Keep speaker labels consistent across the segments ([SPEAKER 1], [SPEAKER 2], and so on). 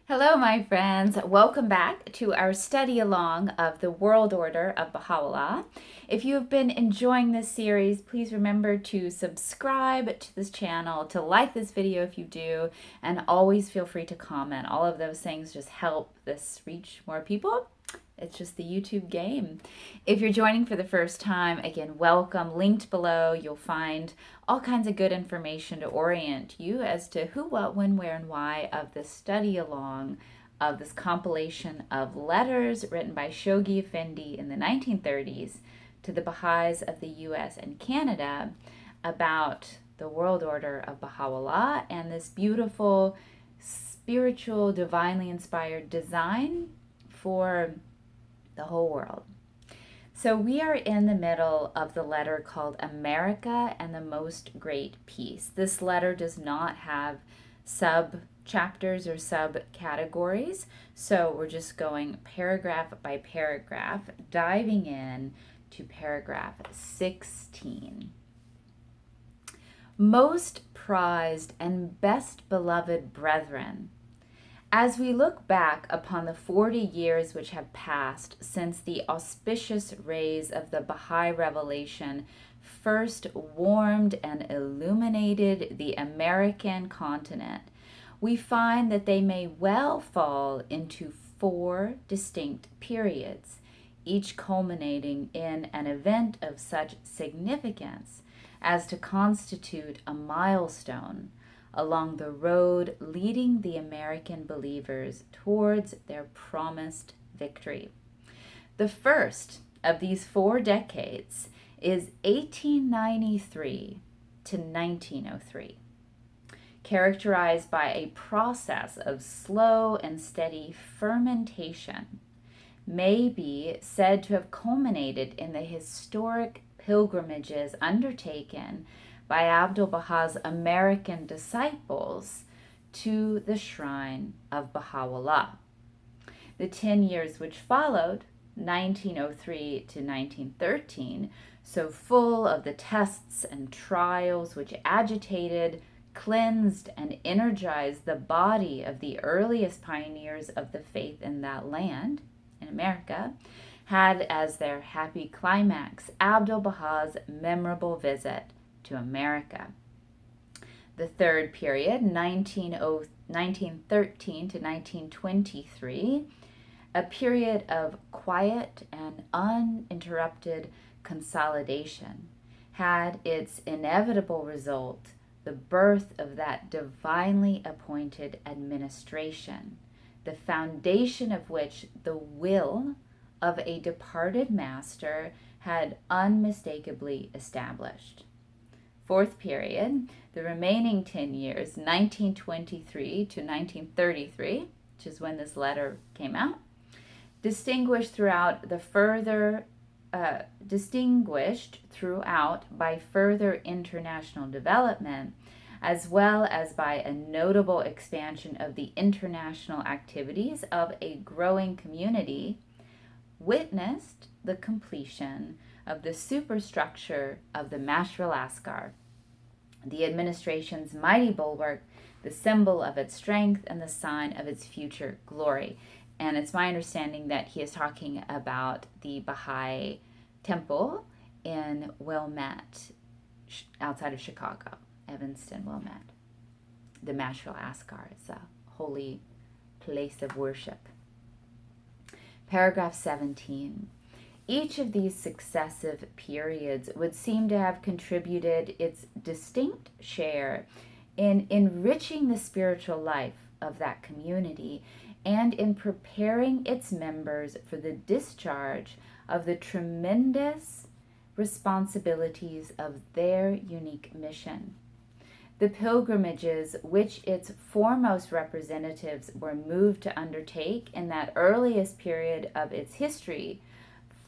[SPEAKER 1] Hello, my friends. Welcome back to our study along of the World Order of Baha'u'llah. If you have been enjoying this series, please remember to subscribe to this channel, to like this video if you do, and always feel free to comment. All of those things just help this reach more people. It's just the YouTube game. If you're joining for the first time, again, welcome. Linked below, you'll find all kinds of good information to orient you as to who, what, when, where, and why of this study along of this compilation of letters written by Shoghi Effendi in the 1930s to the Baha'is of the US and Canada about the world order of Baha'u'llah and this beautiful, spiritual, divinely inspired design for the whole world. So we are in the middle of the letter called America and the Most Great Peace. This letter does not have sub-chapters or sub-categories, so we're just going paragraph by paragraph, diving in to paragraph 16. Most prized and best beloved brethren, as we look back upon the 40 years which have passed since the auspicious rays of the Baha'i revelation first warmed and illuminated the American continent, we find that they may well fall into 4 distinct periods, each culminating in an event of such significance as to constitute a milestone along the road leading the American believers towards their promised victory. The first of these 4 decades is 1893 to 1903, characterized by a process of slow and steady fermentation, may be said to have culminated in the historic pilgrimages undertaken by Abdu'l-Baha's American disciples to the shrine of Baha'u'llah. The 10 years which followed, 1903 to 1913, so full of the tests and trials which agitated, cleansed, and energized the body of the earliest pioneers of the faith in that land, in America, had as their happy climax Abdu'l-Baha's memorable visit to America. The third period, 1913 to 1923, a period of quiet and uninterrupted consolidation, had its inevitable result the birth of that divinely appointed administration, the foundation of which the will of a departed master had unmistakably established. Fourth period, the remaining 10 years, 1923 to 1933, which is when this letter came out, distinguished throughout by further international development, as well as by a notable expansion of the international activities of a growing community, witnessed the completion of the superstructure of the Mashral Askar, the administration's mighty bulwark, the symbol of its strength and the sign of its future glory. And it's my understanding that he is talking about the Baha'i temple in Wilmette, outside of Chicago, Evanston, Wilmette. The Mashral Askar is a holy place of worship. Paragraph 17. Each of these successive periods would seem to have contributed its distinct share in enriching the spiritual life of that community and in preparing its members for the discharge of the tremendous responsibilities of their unique mission. The pilgrimages which its foremost representatives were moved to undertake in that earliest period of its history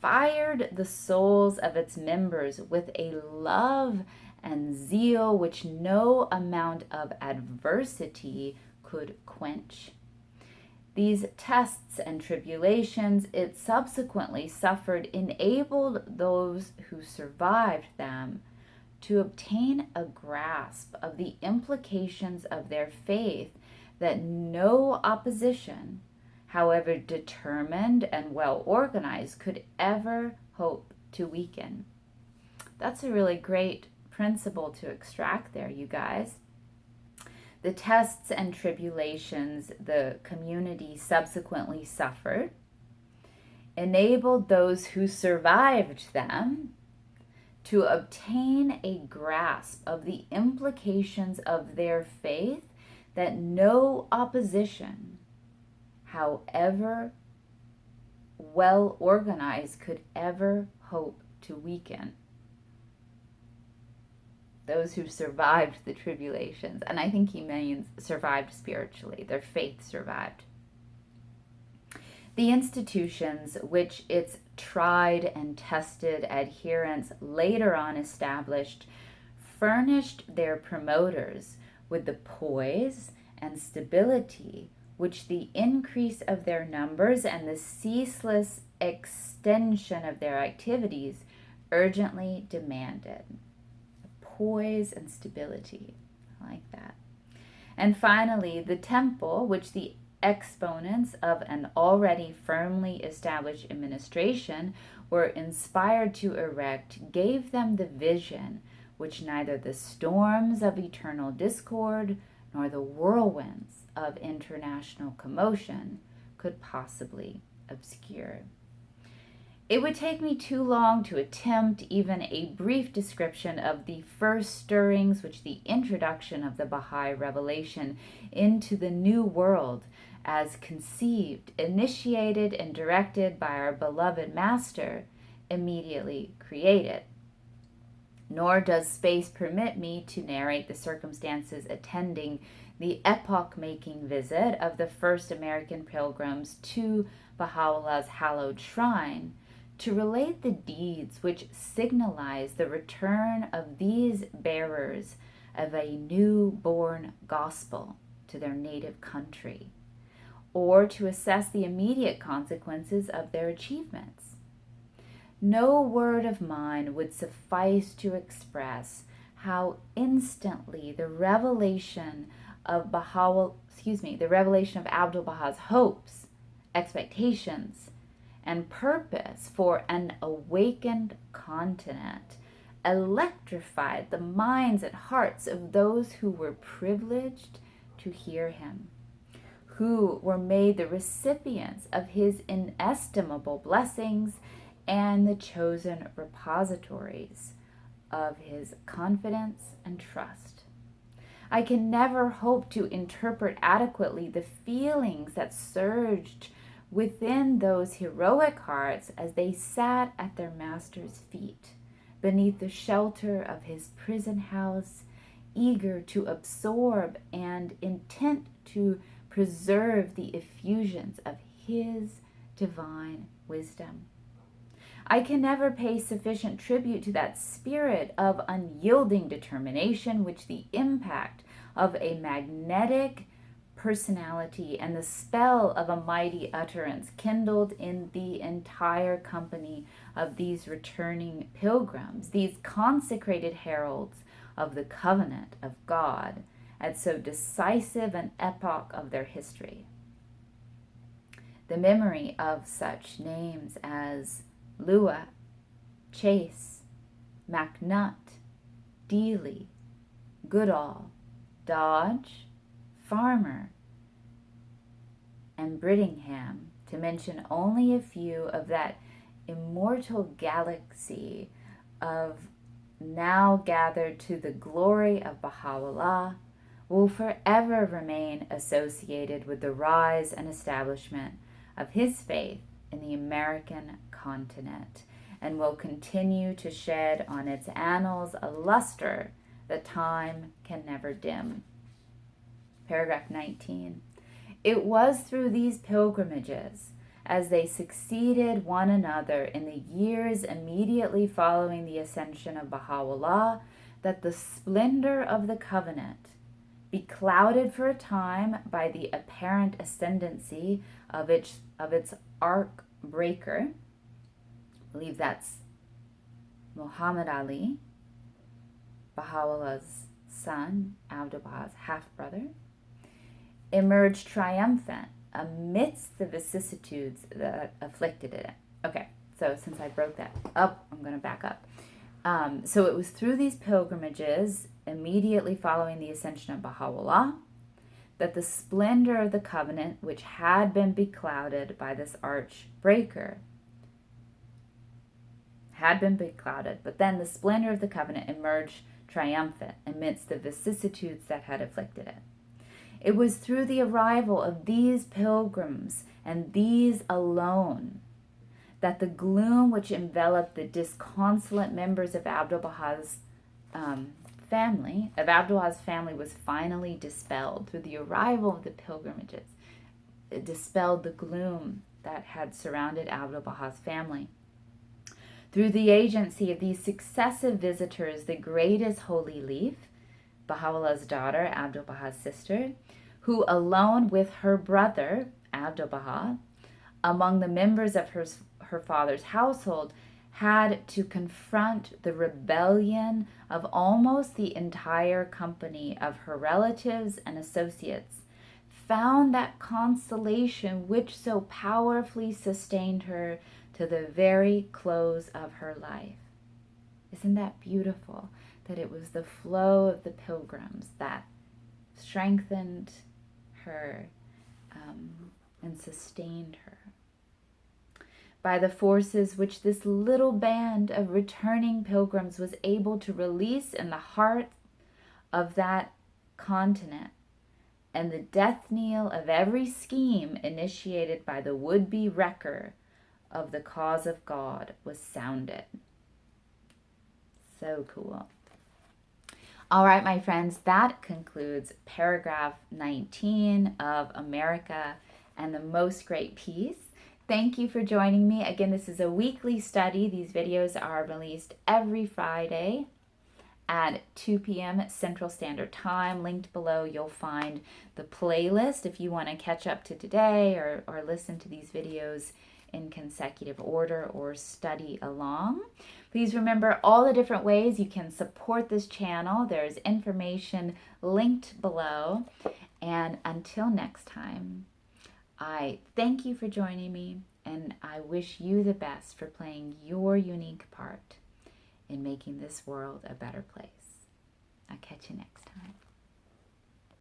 [SPEAKER 1] fired the souls of its members with a love and zeal which no amount of adversity could quench. These tests and tribulations it subsequently suffered enabled those who survived them to obtain a grasp of the implications of their faith that no opposition, however determined and well organized, could ever hope to weaken. That's a really great principle to extract there, you guys. The tests and tribulations the community subsequently suffered enabled those who survived them to obtain a grasp of the implications of their faith that no opposition, however well organized, could ever hope to weaken. Those who survived the tribulations, and I think he means survived spiritually, their faith survived. The institutions which its tried and tested adherents later on established furnished their promoters with the poise and stability which the increase of their numbers and the ceaseless extension of their activities urgently demanded. Poise and stability. I like that. And finally, the temple, which the exponents of an already firmly established administration were inspired to erect, gave them the vision which neither the storms of eternal discord nor the whirlwinds of international commotion could possibly obscure. It would take me too long to attempt even a brief description of the first stirrings which the introduction of the Baha'i revelation into the new world, as conceived, initiated, and directed by our beloved Master, immediately created. Nor does space permit me to narrate the circumstances attending the epoch-making visit of the first American pilgrims to Baha'u'llah's hallowed shrine, to relate the deeds which signalize the return of these bearers of a new-born gospel to their native country, or to assess the immediate consequences of their achievements. No word of mine would suffice to express how instantly the revelation of Abdu'l-Baha's hopes, expectations, and purpose for an awakened continent electrified the minds and hearts of those who were privileged to hear him, who were made the recipients of his inestimable blessings and the chosen repositories of his confidence and trust. I can never hope to interpret adequately the feelings that surged within those heroic hearts as they sat at their master's feet, beneath the shelter of his prison house, eager to absorb and intent to preserve the effusions of his divine wisdom. I can never pay sufficient tribute to that spirit of unyielding determination which the impact of a magnetic personality and the spell of a mighty utterance kindled in the entire company of these returning pilgrims, these consecrated heralds of the covenant of God at so decisive an epoch of their history. The memory of such names as Lua, Chase, MacNutt, Dealey, Goodall, Dodge, Farmer, and Brittingham, to mention only a few of that immortal galaxy of now gathered to the glory of Baha'u'llah, will forever remain associated with the rise and establishment of his faith in the American continent, and will continue to shed on its annals a luster that time can never dim. Paragraph 19. It was through these pilgrimages, as they succeeded one another in the years immediately following the ascension of Baha'u'llah, that the splendor of the covenant, beclouded for a time by the apparent ascendancy of its arc breaker, I believe that's Muhammad Ali, Baha'u'llah's son, Abdu'l-Baha's half-brother, emerged triumphant amidst the vicissitudes that afflicted it. Okay, so since I broke that up, I'm going to back up. So it was through these pilgrimages, immediately following the ascension of Baha'u'llah, that the splendor of the covenant, which had been beclouded by this arch breaker, but then the splendor of the covenant emerged triumphant amidst the vicissitudes that had afflicted it. It was through the arrival of these pilgrims, and these alone, that the gloom which enveloped the disconsolate members of Abdu'l-Baha's family was finally dispelled. Through the arrival of the pilgrimages, it dispelled the gloom that had surrounded Abdu'l-Baha's family. Through the agency of these successive visitors, the greatest holy leaf, Baha'u'llah's daughter, Abdu'l-Baha's sister, who alone with her brother, Abdu'l-Baha, among the members of her father's household, had to confront the rebellion of almost the entire company of her relatives and associates, found that consolation which so powerfully sustained her to the very close of her life. Isn't that beautiful? That it was the flow of the pilgrims that strengthened her and sustained her. By the forces which this little band of returning pilgrims was able to release in the heart of that continent, and the death knell of every scheme initiated by the would-be wrecker of the cause of God was sounded. So cool. All right, my friends, that concludes paragraph 19 of America and the Most Great Peace. Thank you for joining me. Again, this is a weekly study. These videos are released every Friday at 2 p.m. Central Standard Time. Linked below, you'll find the playlist if you want to catch up to today or listen to these videos in consecutive order or study along. Please remember all the different ways you can support this channel. There's information linked below. And until next time, I thank you for joining me, and I wish you the best for playing your unique part in making this world a better place. I'll catch you next time.